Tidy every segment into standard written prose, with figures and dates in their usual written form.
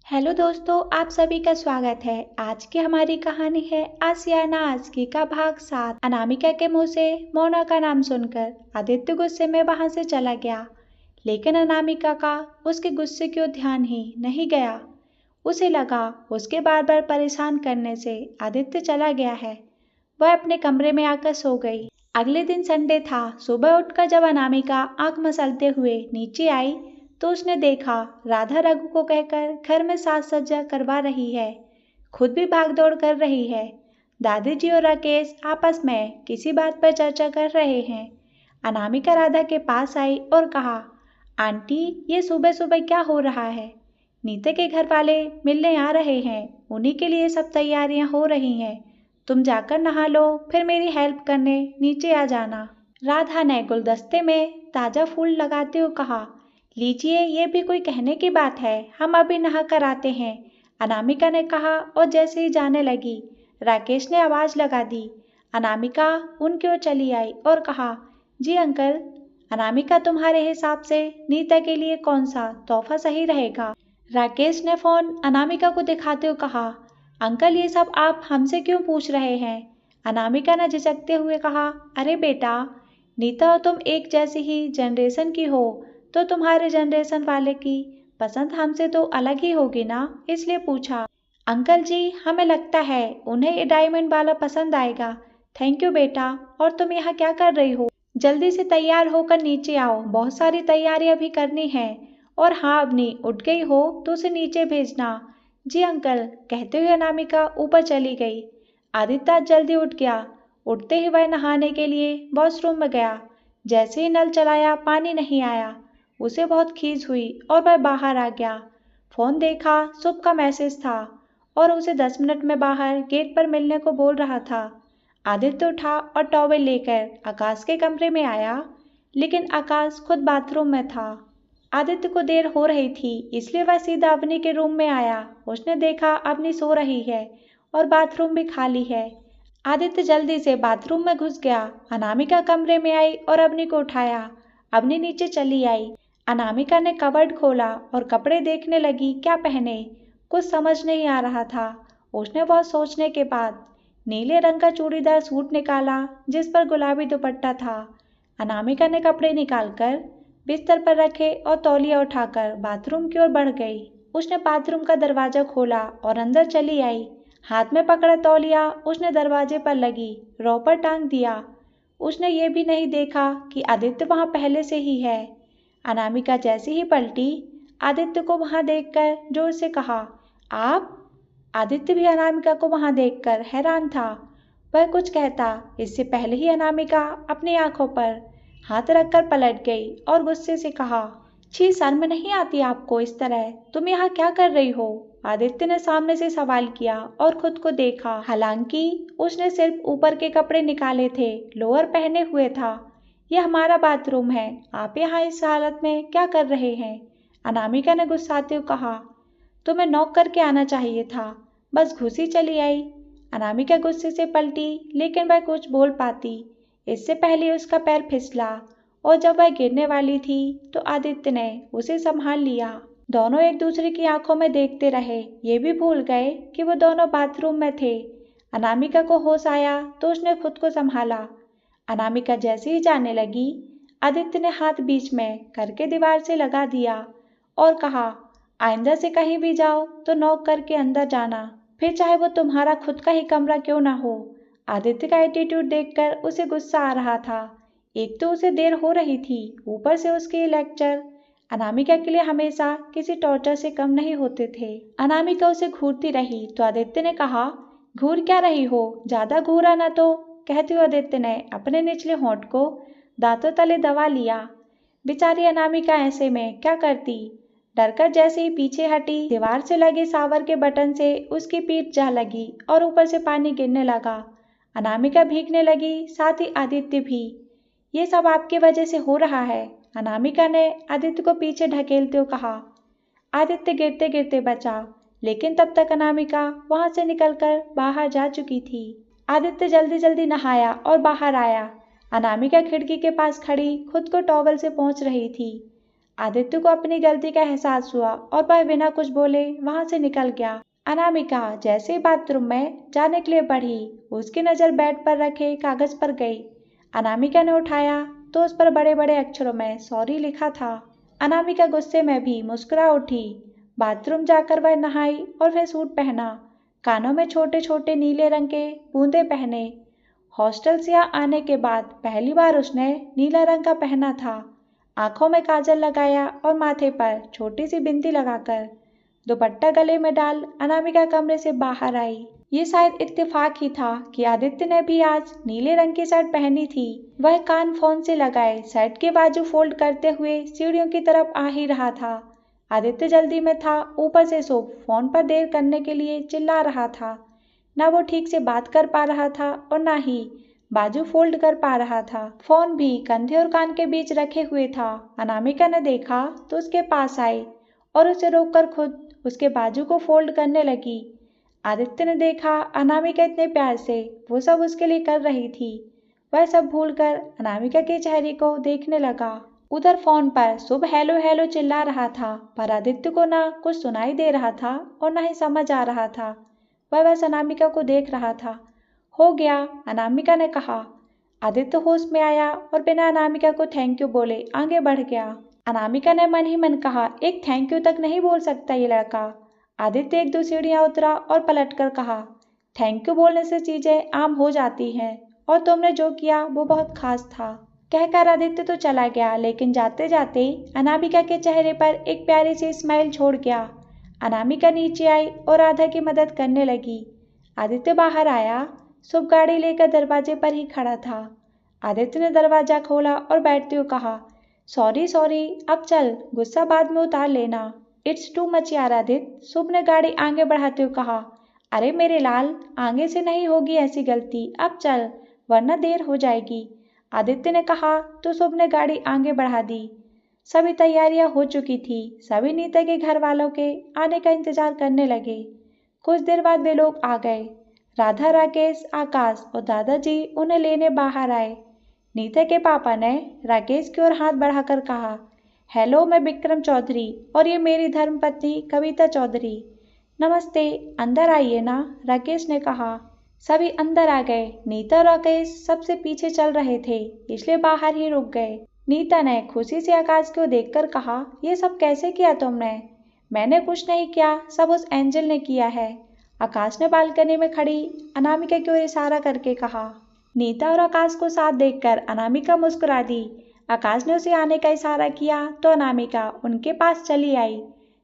Hello दोस्तों, आप सभी का स्वागत है। आज की हमारी कहानी है आसियाना आजकी का भाग 7। अनामिका के मुंह से मोना का नाम सुनकर आदित्य गुस्से में वहां से चला गया, लेकिन अनामिका का उसके गुस्से की ओर ध्यान ही नहीं गया। उसे लगा उसके बार बार परेशान करने से आदित्य चला गया है। वह अपने कमरे में आकर सो गई। अगले दिन संडे था। सुबह उठकर जब अनामिका आंख मसलते हुए नीचे आई तो उसने देखा राधा रघु को कहकर घर में साज सज्जा करवा रही है, खुद भी भागदौड़ कर रही है। दादी जी और राकेश आपस में किसी बात पर चर्चा कर रहे हैं। अनामिका राधा के पास आई और कहा, आंटी, ये सुबह सुबह क्या हो रहा है? नीता के घर वाले मिलने आ रहे हैं, उन्हीं के लिए सब तैयारियां हो रही हैं। तुम जाकर नहा लो, फिर मेरी हेल्प करने नीचे आ जाना। राधा ने गुलदस्ते में ताजा फूल लगाते हुए कहा, लीजिए, ये भी कोई कहने की बात है, हम अभी नहा कर आते हैं। अनामिका ने कहा और जैसे ही जाने लगी, राकेश ने आवाज लगा दी। अनामिका उनकी ओर चली आई और कहा, जी अंकल। अनामिका, तुम्हारे हिसाब से नीता के लिए कौन सा तोहफा सही रहेगा? राकेश ने फोन अनामिका को दिखाते हुए कहा, अंकल, ये सब आप हमसे क्यों पूछ रहे हैं? अनामिका ने झिझकते हुए कहा, अरे बेटा, नीता और तुम एक जैसी ही जनरेशन की हो, तो तुम्हारे जनरेशन वाले की पसंद हमसे तो अलग ही होगी ना, इसलिए पूछा। अंकल जी, हमें लगता है उन्हें ये डायमंड वाला पसंद आएगा। थैंक यू बेटा। और तुम यहाँ क्या कर रही हो? जल्दी से तैयार होकर नीचे आओ, बहुत सारी तैयारियां भी करनी है। और हाँ अवनी, उठ गई हो तो उसे नीचे भेजना। जी अंकल, कहते हुए अनामिका ऊपर चली गई। आदित्य जल्दी उठ गया। उठते ही वह नहाने के लिए वॉशरूम में गया। जैसे ही नल चलाया, पानी नहीं आया। उसे बहुत खीज हुई और वह बाहर आ गया। फोन देखा, शुभ का मैसेज था और उसे 10 मिनट में बाहर गेट पर मिलने को बोल रहा था। आदित्य उठा और टॉवेल लेकर आकाश के कमरे में आया, लेकिन आकाश खुद बाथरूम में था। आदित्य को देर हो रही थी, इसलिए वह सीधा अवनी के रूम में आया। उसने देखा अवनी सो रही है और बाथरूम भी खाली है। आदित्य जल्दी से बाथरूम में घुस गया। अनामिका कमरे में आई और अवनी को उठाया। अवनी नीचे चली आई। अनामिका ने कबर्ड खोला और कपड़े देखने लगी, क्या पहने कुछ समझ नहीं आ रहा था। उसने बहुत सोचने के बाद नीले रंग का चूड़ीदार सूट निकाला जिस पर गुलाबी दुपट्टा था। अनामिका ने कपड़े निकालकर बिस्तर पर रखे और तौलिया उठाकर बाथरूम की ओर बढ़ गई। उसने बाथरूम का दरवाजा खोला और अंदर चली आई। हाथ में पकड़ा तौलिया उसने दरवाजे पर लगी रॉ पर टांग दिया। उसने ये भी नहीं देखा कि आदित्य वहां पहले से ही है। अनामिका जैसे ही पलटी, आदित्य को वहां देखकर जोर से कहा, आप? आदित्य भी अनामिका को वहां देखकर हैरान था। वह कुछ कहता इससे पहले ही अनामिका अपनी आंखों पर हाथ रखकर पलट गई और गुस्से से कहा, छी, शर्म नहीं आती आपको? इस तरह तुम यहाँ क्या कर रही हो? आदित्य ने सामने से सवाल किया और खुद को देखा। हालांकि उसने सिर्फ ऊपर के कपड़े निकाले थे, लोअर पहने हुए था। यह हमारा बाथरूम है, आप यहाँ इस हालत में क्या कर रहे हैं? अनामिका ने गुस्साते हुए कहा, तुम्हें नॉक करके आना चाहिए था, बस घुसी चली आई। अनामिका गुस्से से पलटी, लेकिन वह कुछ बोल पाती इससे पहले उसका पैर फिसला और जब वह गिरने वाली थी तो आदित्य ने उसे संभाल लिया। दोनों एक दूसरे की आंखों में देखते रहे, ये भी भूल गए कि वो दोनों बाथरूम में थे। अनामिका को होश आया तो उसने खुद को संभाला। अनामिका जैसे ही जाने लगी, आदित्य ने हाथ बीच में करके दीवार से लगा दिया और कहा, आइंदा से कहीं भी जाओ तो नॉक करके अंदर जाना, फिर चाहे वो तुम्हारा खुद का ही कमरा क्यों ना हो। आदित्य का एटीट्यूड देखकर उसे गुस्सा आ रहा था। एक तो उसे देर हो रही थी, ऊपर से उसके लेक्चर अनामिका के लिए हमेशा किसी टॉर्चर से कम नहीं होते थे। अनामिका उसे घूरती रही तो आदित्य ने कहा, घूर क्या रही हो, ज्यादा घूरा ना तो, कहते हुए आदित्य ने अपने निचले होंठ को दांतों तले दबा लिया। बेचारी अनामिका ऐसे में क्या करती। डरकर जैसे ही पीछे हटी, दीवार से लगे शावर के बटन से उसकी पीठ जा लगी और ऊपर से पानी गिरने लगा। अनामिका भीगने लगी, साथ ही आदित्य भी। ये सब आपकी वजह से हो रहा है, अनामिका ने आदित्य को पीछे ढकेलते हुए कहा। आदित्य गिरते गिरते बचा, लेकिन तब तक अनामिका वहां से निकलकर बाहर जा चुकी थी। आदित्य जल्दी जल्दी नहाया और बाहर आया। अनामिका खिड़की के पास खड़ी खुद को टॉवल से पोंछ रही थी। आदित्य को अपनी गलती का एहसास हुआ और वह बिना कुछ बोले वहां से निकल गया। अनामिका जैसे ही बाथरूम में जाने के लिए बढ़ी, उसकी नजर बेड पर रखे कागज पर गई। अनामिका ने उठाया तो उस पर बड़े बड़े अक्षरों में सॉरी लिखा था। अनामिका गुस्से में भी मुस्कुरा उठी। बाथरूम जाकर वह नहाई और फिर सूट पहना, कानों में छोटे छोटे नीले रंग के बूंदे पहने। हॉस्टल से यहाँ आने के बाद पहली बार उसने नीला रंग का पहना था। आंखों में काजल लगाया और माथे पर छोटी सी बिंदी लगाकर दुपट्टा गले में डाल अनामिका कमरे से बाहर आई। ये शायद इत्तेफाक ही था कि आदित्य ने भी आज नीले रंग की शर्ट पहनी थी। वह कान फोन से लगाए शर्ट के बाजू फोल्ड करते हुए सीढ़ियों की तरफ आ ही रहा था। आदित्य जल्दी में था, ऊपर से सब फोन पर देर करने के लिए चिल्ला रहा था। न वो ठीक से बात कर पा रहा था और न ही बाजू फोल्ड कर पा रहा था। फोन भी कंधे और कान के बीच रखे हुए था। अनामिका ने देखा तो उसके पास आई और उसे रोककर खुद उसके बाजू को फोल्ड करने लगी। आदित्य ने देखा अनामिका इतने प्यार से वो सब उसके लिए कर रही थी। वह सब भूलकर अनामिका के चेहरे को देखने लगा। उधर फोन पर शुभ हेलो हेलो चिल्ला रहा था, पर आदित्य को ना कुछ सुनाई दे रहा था और ना ही समझ आ रहा था। वह बस अनामिका को देख रहा था। हो गया, अनामिका ने कहा। आदित्य होश में आया और बिना अनामिका को थैंक यू बोले आगे बढ़ गया। अनामिका ने मन ही मन कहा, एक थैंक यू तक नहीं बोल सकता ये लड़का। आदित्य एक दो सीढ़ियां उतरा और पलटकर कहा, थैंक यू बोलने से चीजें आम हो जाती हैं और तुमने जो किया वो बहुत खास था। कहकर आदित्य तो चला गया, लेकिन जाते जाते अनामिका के चेहरे पर एक प्यारी सी स्माइल छोड़ गया। अनामिका नीचे आई और राधा की मदद करने लगी। आदित्य बाहर आया। शुभ गाड़ी लेकर दरवाजे पर ही खड़ा था। आदित्य ने दरवाजा खोला और बैठते हुए कहा, सॉरी सॉरी, अब चल, गुस्सा बाद में उतार लेना। इट्स टू मच यार आदित्य। शुभ ने गाड़ी आगे बढ़ाते हुए कहा, अरे मेरे लाल, आगे से नहीं होगी ऐसी गलती, अब चल वरना देर हो जाएगी। आदित्य ने कहा तो शुभ ने गाड़ी आगे बढ़ा दी। सभी तैयारियां हो चुकी थी। सभी नीता के घर वालों के आने का इंतजार करने लगे। कुछ देर बाद वे लोग आ गए। राधा, राकेश, आकाश और दादाजी उन्हें लेने बाहर आए। नीता के पापा ने राकेश की ओर हाथ बढ़ाकर कहा, हेलो, मैं विक्रम चौधरी और ये मेरी धर्मपत्नी कविता चौधरी। नमस्ते, अंदर आइए ना, राकेश ने कहा। सभी अंदर आ गए। नीता और राकेश सबसे पीछे चल रहे थे, इसलिए बाहर ही रुक गए। नीता ने खुशी से आकाश को देखकर कहा, ये सब कैसे किया तुमने? मैंने कुछ नहीं किया, सब उस एंजल ने किया है। आकाश ने बालकनी में खड़ी अनामिका की ओर इशारा करके कहा। नीता और आकाश को साथ देखकर अनामिका मुस्कुरा दी। आकाश ने उसे आने का इशारा किया तो अनामिका उनके पास चली आई।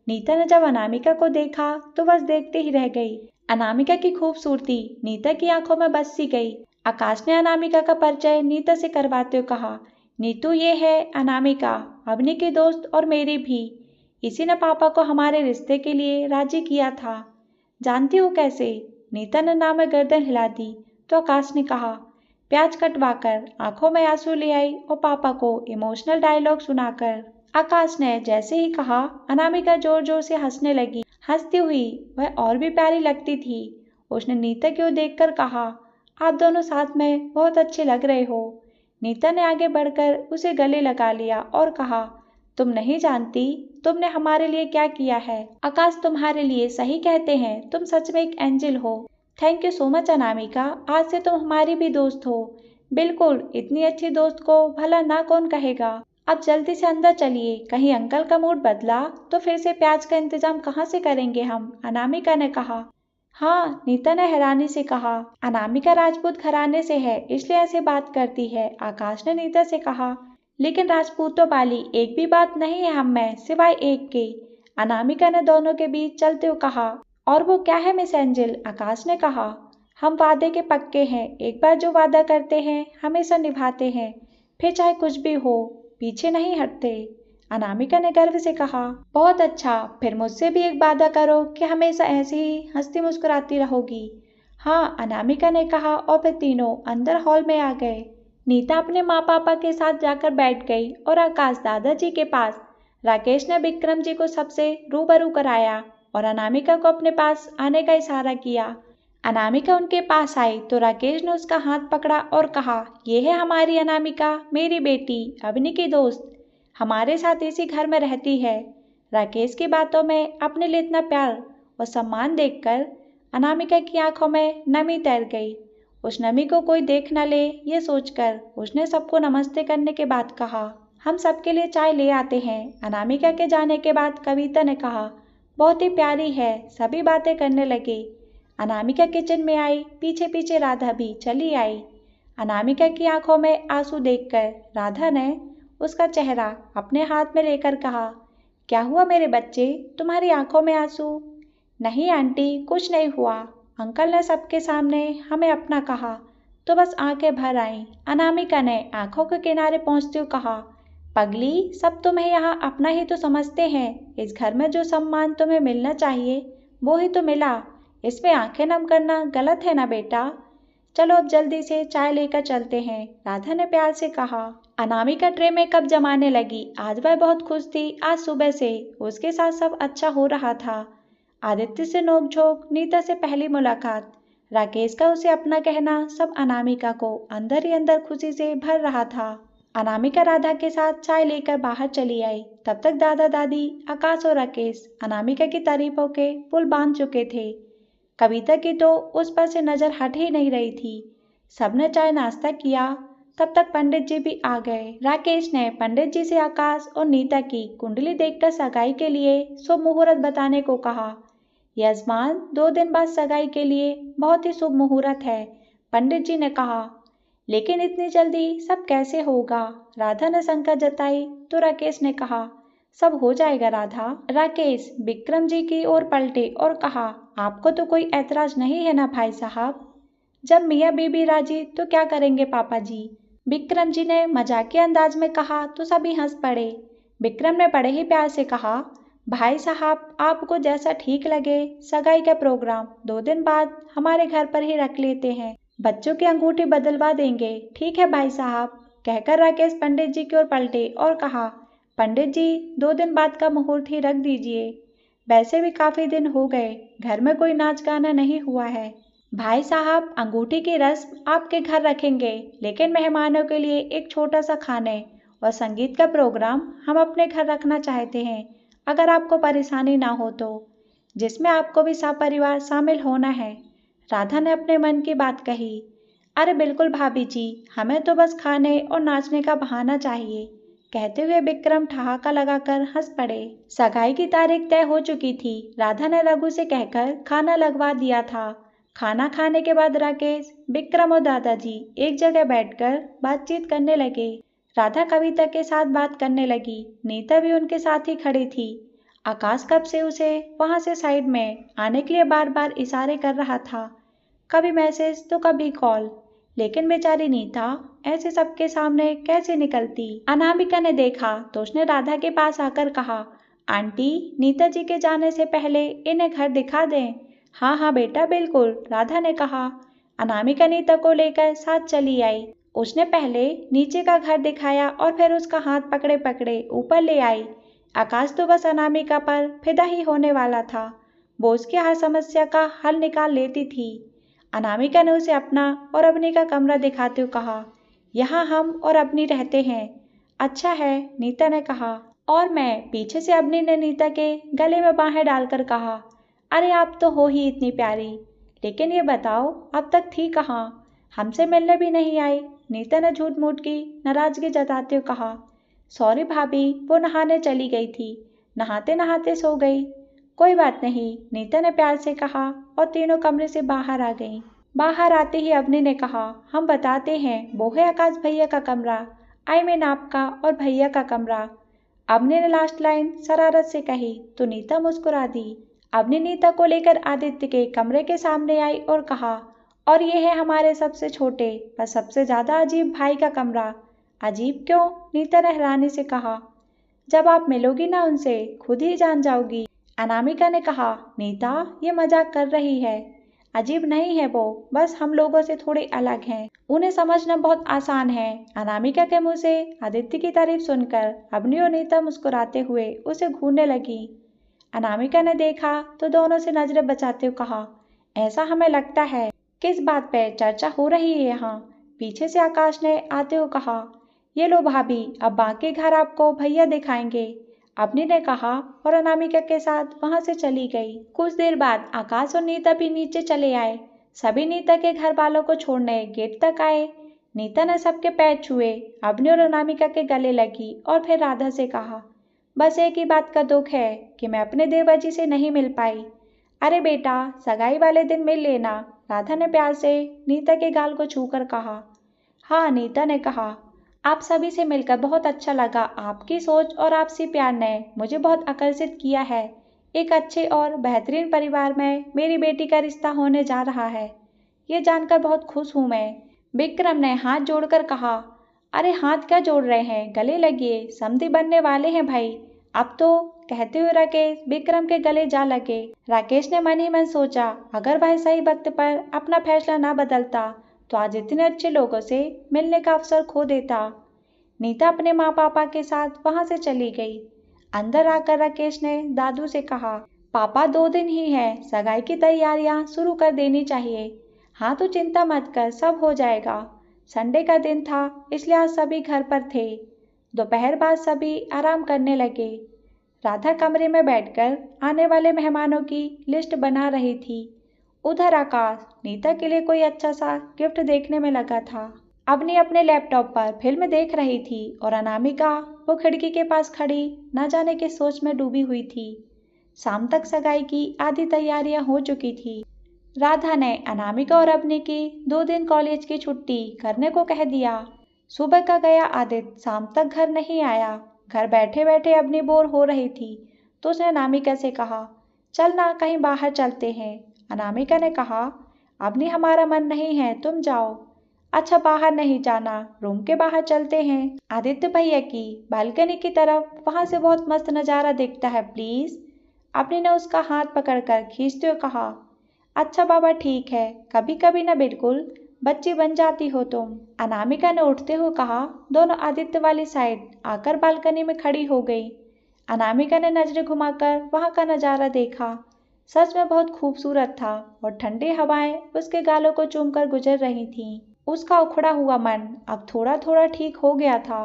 नीता ने जब अनामिका को देखा तो बस देखते ही रह गई। अनामिका की खूबसूरती नीता की आंखों में बस सी गई। आकाश ने अनामिका का परिचय नीता से करवाते हुए कहा, नीतू ये है अनामिका, अवनी की दोस्त और मेरी भी। इसी ने पापा को हमारे रिश्ते के लिए राजी किया था। जानती हो कैसे? नीता ने नाम में गर्दन हिला दी तो आकाश ने कहा। प्याज कटवाकर, आंखों में आंसू ले आई और पापा को इमोशनल डायलॉग सुनाकर। आकाश ने जैसे ही कहा, अनामिका जोर जोर से हंसने लगी। हंसती हुई वह और भी प्यारी लगती थी। उसने नीता की ओर देखकर कहा, आप दोनों साथ में बहुत अच्छे लग रहे हो। नीता ने आगे बढ़कर उसे गले लगा लिया और कहा, तुम नहीं जानती तुमने हमारे लिए क्या किया है। आकाश तुम्हारे लिए सही कहते हैं, तुम सच में एक एंजल हो। Thank you so much Anamika, आज से तुम हमारी भी दोस्त हो। बिल्कुल, इतनी अच्छी दोस्त को भला ना कौन कहेगा। अब जल्दी से अंदर चलिए, कहीं अंकल का मूड बदला तो फिर से प्याज का इंतजाम कहाँ से करेंगे हम, अनामिका ने कहा। हाँ, नीता ने हैरानी से कहा। अनामिका राजपूत घराने से है, इसलिए ऐसे बात करती है, आकाश ने नीता से कहा। लेकिन राजपूतों वाली एक भी बात नहीं है हम में, सिवाय एक के, अनामिका ने दोनों के बीच चलते हुए कहा। और वो क्या है मिस एंजल, आकाश ने कहा। हम वादे के पक्के हैं, एक बार जो वादा करते हैं हमेशा निभाते हैं, फिर चाहे कुछ भी हो, पीछे नहीं हटते, अनामिका ने गर्व से कहा। बहुत अच्छा, फिर मुझसे भी एक वादा करो कि हमेशा ऐसे ही हंसती मुस्कुराती रहोगी। हाँ, अनामिका ने कहा और फिर तीनों अंदर हॉल में आ गए। नीता अपने माँ पापा के साथ जाकर बैठ गई और आकाश दादाजी के पास। राकेश ने विक्रम जी को सबसे रूबरू कराया और अनामिका को अपने पास आने का इशारा किया। अनामिका उनके पास आई तो राकेश ने उसका हाथ पकड़ा और कहा, ये है हमारी अनामिका, मेरी बेटी, अवनी की दोस्त। हमारे साथ इसी घर में रहती है। राकेश की बातों में अपने लिए इतना प्यार और सम्मान देखकर अनामिका की आंखों में नमी तैर गई। उस नमी को कोई देख न ले ये सोचकर उसने सबको नमस्ते करने के बाद कहा, हम सबके लिए चाय ले आते हैं। अनामिका के जाने के बाद कविता ने कहा, बहुत ही प्यारी है। सभी बातें करने लगे। अनामिका किचन में आई, पीछे पीछे राधा भी चली आई। अनामिका की आंखों में आंसू देखकर राधा ने उसका चेहरा अपने हाथ में लेकर कहा, क्या हुआ मेरे बच्चे, तुम्हारी आंखों में आंसू? नहीं आंटी, कुछ नहीं हुआ। अंकल ने सबके सामने हमें अपना कहा तो बस आंखें भर आईं। अनामिका ने आंखों के किनारे पहुंचते हुए कहा, पगली, सब तुम्हें यहाँ अपना ही तो समझते हैं। इस घर में जो सम्मान तुम्हें मिलना चाहिए वो ही तो मिला। इसमें आंखें नम करना गलत है ना बेटा। चलो अब जल्दी से चाय लेकर चलते हैं, राधा ने प्यार से कहा। अनामिका ट्रे में कप जमाने लगी। आज वह बहुत खुश थी। आज सुबह से उसके साथ सब अच्छा हो रहा था। आदित्य से नोकझोंक, नीता से पहली मुलाकात, राकेश का उसे अपना कहना, सब अनामिका को अंदर ही अंदर खुशी से भर रहा था। अनामिका राधा के साथ चाय लेकर बाहर चली आई। तब तक दादा दादी, आकाश और राकेश अनामिका की तारीफों के पुल बांध चुके थे। कविता की तो उस पर से नजर हट ही नहीं रही थी। सबने चाय नाश्ता किया। तब तक पंडित जी भी आ गए। राकेश ने पंडित जी से आकाश और नीता की कुंडली देखकर सगाई के लिए शुभ मुहूर्त बताने को कहा। यजमान, 2 दिन बाद सगाई के लिए बहुत ही शुभ मुहूर्त है, पंडित जी ने कहा। लेकिन इतनी जल्दी सब कैसे होगा? राधा ने शंका जताई तो राकेश ने कहा, सब हो जाएगा राधा। राकेश विक्रम जी की ओर पलटे और कहा, आपको तो कोई ऐतराज नहीं है ना भाई साहब? जब मियाँ बीबी राजी तो क्या करेंगे पापा जी? विक्रम जी ने मजाकिया अंदाज में कहा तो सभी हंस पड़े। विक्रम ने बड़े ही प्यार से कहा, भाई साहब, आपको जैसा ठीक लगे। सगाई का प्रोग्राम 2 दिन बाद हमारे घर पर ही रख लेते हैं। बच्चों की अंगूठी बदलवा देंगे। ठीक है भाई साहब, कहकर राकेश पंडित जी की ओर पलटे और कहा, पंडित जी, 2 दिन बाद का मुहूर्त ही रख दीजिए। वैसे भी काफी दिन हो गए, घर में कोई नाच गाना नहीं हुआ है। भाई साहब, अंगूठी की रस्म आपके घर रखेंगे, लेकिन मेहमानों के लिए एक छोटा सा खाने और संगीत का प्रोग्राम हम अपने घर रखना चाहते हैं, अगर आपको परेशानी ना हो तो, जिसमें आपको भी सपरिवार शामिल होना है। राधा ने अपने मन की बात कही। अरे बिल्कुल भाभी जी, हमें तो बस खाने और नाचने का बहाना चाहिए, कहते हुए विक्रम ठहाका लगाकर हंस पड़े। सगाई की तारीख तय हो चुकी थी। राधा ने रघु से कहकर खाना लगवा दिया था। खाना खाने के बाद राकेश, विक्रम और दादाजी एक जगह बैठकर बातचीत करने लगे। राधा कविता के साथ बात करने लगी। नीता भी उनके साथ ही खड़ी थी। आकाश कब से उसे वहां से साइड में आने के लिए बार बार इशारे कर रहा था, कभी मैसेज तो कभी कॉल, लेकिन बेचारी नीता ऐसे सबके सामने कैसे निकलती। अनामिका ने देखा तो उसने राधा के पास आकर कहा, आंटी, नीता जी के जाने से पहले इन्हें घर दिखा दें। हाँ हाँ बेटा, बिल्कुल, राधा ने कहा। अनामिका नीता को लेकर साथ चली आई। उसने पहले नीचे का घर दिखाया और फिर उसका हाथ पकड़े पकड़े ऊपर ले आई। आकाश तो बस अनामिका पर फिदा ही होने वाला था। वो उसकी हर समस्या का हल निकाल लेती थी। अनामिका ने उसे अपना और अवनी का कमरा दिखाते हुए कहा, यहाँ हम और अवनी रहते हैं। अच्छा है, नीता ने कहा। और मैं, पीछे से अवनी ने नीता के गले में बाहें डालकर कहा, अरे आप तो हो ही इतनी प्यारी, लेकिन ये बताओ अब तक थी कहाँ? हमसे मिलने भी नहीं आई। नीता ने झूठ मूठ की नाराजगी जताते हुए कहा, सॉरी भाभी, वो नहाने चली गई थी, नहाते नहाते सो गई। कोई बात नहीं, नीता ने प्यार से कहा और तीनों कमरे से बाहर आ गईं। बाहर आते ही अवनी ने कहा, हम बताते हैं, वो है आकाश भैया का कमरा, आई मीन आपका और भैया का कमरा। अवनी ने लास्ट लाइन शरारत से कही तो नीता मुस्कुरा दी। अवनी नीता को लेकर आदित्य के कमरे के सामने आई और कहा, और ये है हमारे सबसे छोटे पर सबसे ज्यादा अजीब भाई का कमरा। अजीब क्यों? नीता ने हैरानी से कहा। जब आप मिलोगी ना उनसे, खुद ही जान जाओगी। अनामिका ने कहा, नीता ये मजाक कर रही है। अजीब नहीं है वो, बस हम लोगों से थोड़े अलग हैं, उन्हें समझना बहुत आसान है। अनामिका के मुंह से आदित्य की तारीफ सुनकर अवनी और नीता मुस्कुराते हुए उसे घूरने लगी। अनामिका ने देखा तो दोनों से नजरें बचाते हुए कहा, ऐसा हमें लगता है। किस बात पे चर्चा हो रही है यहाँ? पीछे से आकाश ने आते हुए कहा, ये लो भाभी, अब बाकी घर आपको भैया दिखाएंगे, अवनी ने कहा और अनामिका के साथ वहां से चली गई। कुछ देर बाद आकाश और नीता भी नीचे चले आए। सभी नीता के घर वालों को छोड़ने गेट तक आए। नीता ने सबके पैर छुए, अवनी और अनामिका के गले लगी और फिर राधा से कहा, बस एक ही बात का दुख है कि मैं अपने देवजी से नहीं मिल पाई। अरे बेटा, सगाई वाले दिन मिल लेना, राधा ने प्यार से नीता के गाल को छूकर कहा। हाँ, नीता ने कहा, आप सभी से मिलकर बहुत अच्छा लगा। आपकी सोच और आपसी प्यार ने मुझे बहुत आकर्षित किया है। एक अच्छे और बेहतरीन परिवार में मेरी बेटी का रिश्ता होने जा रहा है, ये जानकर बहुत खुश हूँ मैं। विक्रम ने हाथ जोड़कर कहा। अरे हाथ क्या जोड़ रहे हैं, गले लगिए, समधी बनने वाले हैं भाई। अब तो, कहते हुए राकेश विक्रम के गले जा लगे। राकेश ने मन ही मन सोचा, अगर वह सही वक्त पर अपना फैसला न बदलता तो आज इतने अच्छे लोगों से मिलने का अवसर खो देता। नीता अपने माँ पापा के साथ वहां से चली गई। अंदर आकर राकेश ने दादू से कहा, पापा 2 दिन ही है, सगाई की तैयारियां शुरू कर देनी चाहिए। हाँ तो चिंता मत कर, सब हो जाएगा। संडे का दिन था, इसलिए आज सभी घर पर थे। दोपहर बाद सभी आराम करने लगे। राधा कमरे में बैठकर आने वाले मेहमानों की लिस्ट बना रही थी। उधर आकाश नीता के लिए कोई अच्छा सा गिफ्ट देखने में लगा था। अवनी अपने लैपटॉप पर फिल्म देख रही थी और अनामिका वो खिड़की के पास खड़ी न जाने की सोच में डूबी हुई थी। शाम तक सगाई की आधी तैयारियां हो चुकी थी। राधा ने अनामिका और अवनी की 2 दिन कॉलेज की छुट्टी करने को कह दिया। सुबह का गया आदित्य शाम तक घर नहीं आया। घर बैठे बैठे अवनी बोर हो रही थी तो उसने अनामिका से कहा, चल ना कहीं बाहर चलते हैं। अनामिका ने कहा, अवनी हमारा मन नहीं है, तुम जाओ। अच्छा, बाहर नहीं जाना, रूम के बाहर चलते हैं, आदित्य भैया की बालकनी की तरफ, वहां से बहुत मस्त नज़ारा दिखता है, प्लीज। अवनी ने उसका हाथ पकड़कर खींचते हुए कहा, अच्छा बाबा ठीक है, कभी कभी ना बिल्कुल बच्ची बन जाती हो तुम। अनामिका ने उठते हुए कहा। दोनों आदित्य वाली साइड आकर बालकनी में खड़ी हो गई। अनामिका ने नजरें घुमाकर वहां का नजारा देखा। सच में बहुत खूबसूरत था और ठंडी हवाएं उसके गालों को चूमकर गुजर रही थीं। उसका उखड़ा हुआ मन अब थोड़ा थोड़ा ठीक हो गया था।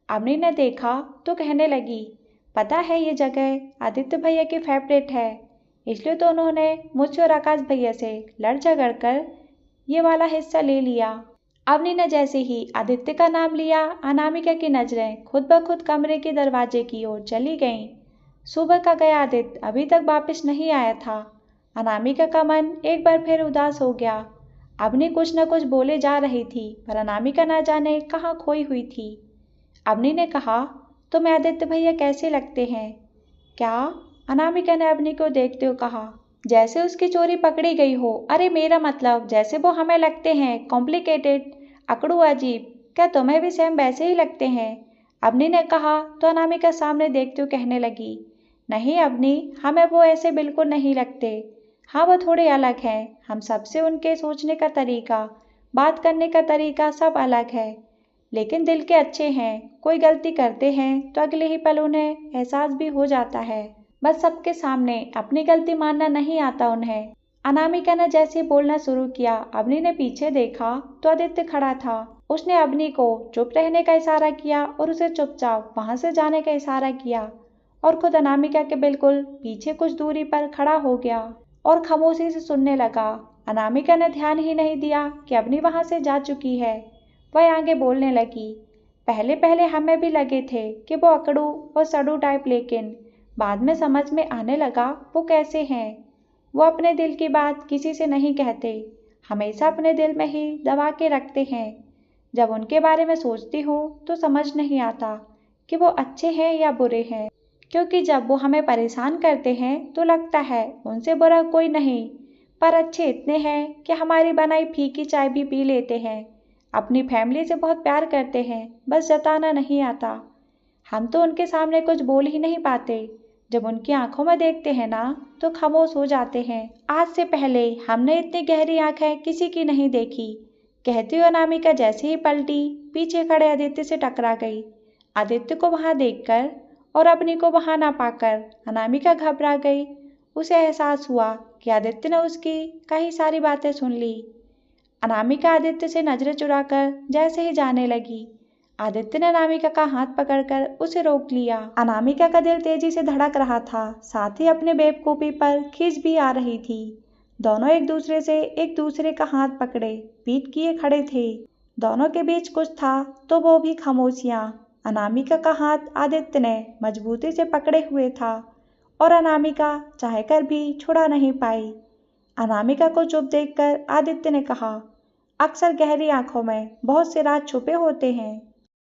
अवनी ने देखा तो कहने लगी, पता है ये जगह आदित्य भैया की फेवरेट है, इसलिए तो उन्होंने मुझसे और आकाश भैया से लड़ झगड़ कर ये वाला हिस्सा ले लिया। अवनी ने जैसे ही आदित्य का नाम लिया, अनामिका की नजरें खुद ब खुद कमरे के दरवाजे की ओर चली गईं। सुबह का गया आदित्य अभी तक वापस नहीं आया था। अनामिका का मन एक बार फिर उदास हो गया। अवनी कुछ न कुछ बोले जा रही थी पर अनामिका न जाने कहाँ खोई हुई थी। अवनी ने कहा, तुम्हें आदित्य भैया कैसे लगते हैं? क्या? अनामिका ने अवनी को देखते हुए कहा, जैसे उसकी चोरी पकड़ी गई हो। अरे मेरा मतलब जैसे वो हमें लगते हैं, कॉम्प्लिकेटेड, अकड़ू, अजीब। क्या तुम्हें भी सेम वैसे ही लगते हैं? अवनी ने कहा तो अनामिका सामने देखते हुए कहने लगी, नहीं अवनी, हमें वो ऐसे बिल्कुल नहीं लगते। हाँ, वो थोड़े अलग हैं। हम सबसे उनके सोचने का तरीका, बात करने का तरीका सब अलग है, लेकिन दिल के अच्छे हैं। कोई गलती करते हैं तो अगले ही पल उन्हें एहसास भी हो जाता है, बस सबके सामने अपनी गलती मानना नहीं आता उन्हें। अनामिका ने जैसे बोलना शुरू किया, अवनी ने पीछे देखा तो आदित्य खड़ा था। उसने अवनी को चुप रहने का इशारा किया और उसे चुपचाप वहां से जाने का इशारा किया और खुद अनामिका के बिल्कुल पीछे कुछ दूरी पर खड़ा हो गया और खामोशी से सुनने लगा। अनामिका ने ध्यान ही नहीं दिया कि अवनी वहां से जा चुकी है। वह आगे बोलने लगी, पहले पहले हमें भी लगे थे कि वो अकड़ू और सड़ू टाइप, लेकिन बाद में समझ में आने लगा वो कैसे हैं। वो अपने दिल की बात किसी से नहीं कहते, हमेशा अपने दिल में ही दबा के रखते हैं। जब उनके बारे में सोचती हूँ तो समझ नहीं आता कि वो अच्छे हैं या बुरे हैं, क्योंकि जब वो हमें परेशान करते हैं तो लगता है उनसे बुरा कोई नहीं, पर अच्छे इतने हैं कि हमारी बनाई फीकी चाय भी पी लेते हैं। अपनी फैमिली से बहुत प्यार करते हैं, बस जताना नहीं आता। हम तो उनके सामने कुछ बोल ही नहीं पाते। जब उनकी आंखों में देखते हैं ना तो खामोश हो जाते हैं। आज से पहले हमने इतनी गहरी आंखें किसी की नहीं देखी, कहती हुई अनामिका जैसे ही पलटी, पीछे खड़े आदित्य से टकरा गई। आदित्य को वहां देखकर और अपनी को वहां ना पाकर अनामिका घबरा गई। उसे एहसास हुआ कि आदित्य ने उसकी कई सारी बातें सुन ली। अनामिका आदित्य से नजरें चुराकर जैसे ही जाने लगी, आदित्य ने अनामिका का हाथ पकड़कर उसे रोक लिया। अनामिका का दिल तेजी से धड़क रहा था, साथ ही अपने बेवकूफी पर खींच भी आ रही थी। दोनों एक दूसरे का हाथ पकड़े पीठ किए खड़े थे। दोनों के बीच कुछ था तो वो भी खामोशियां। अनामिका का हाथ आदित्य ने मजबूती से पकड़े हुए था और अनामिका चाहकर भी छुड़ा नहीं पाई। अनामिका को चुप देखकर आदित्य ने कहा, अक्सर गहरी आंखों में बहुत से राज छुपे होते हैं।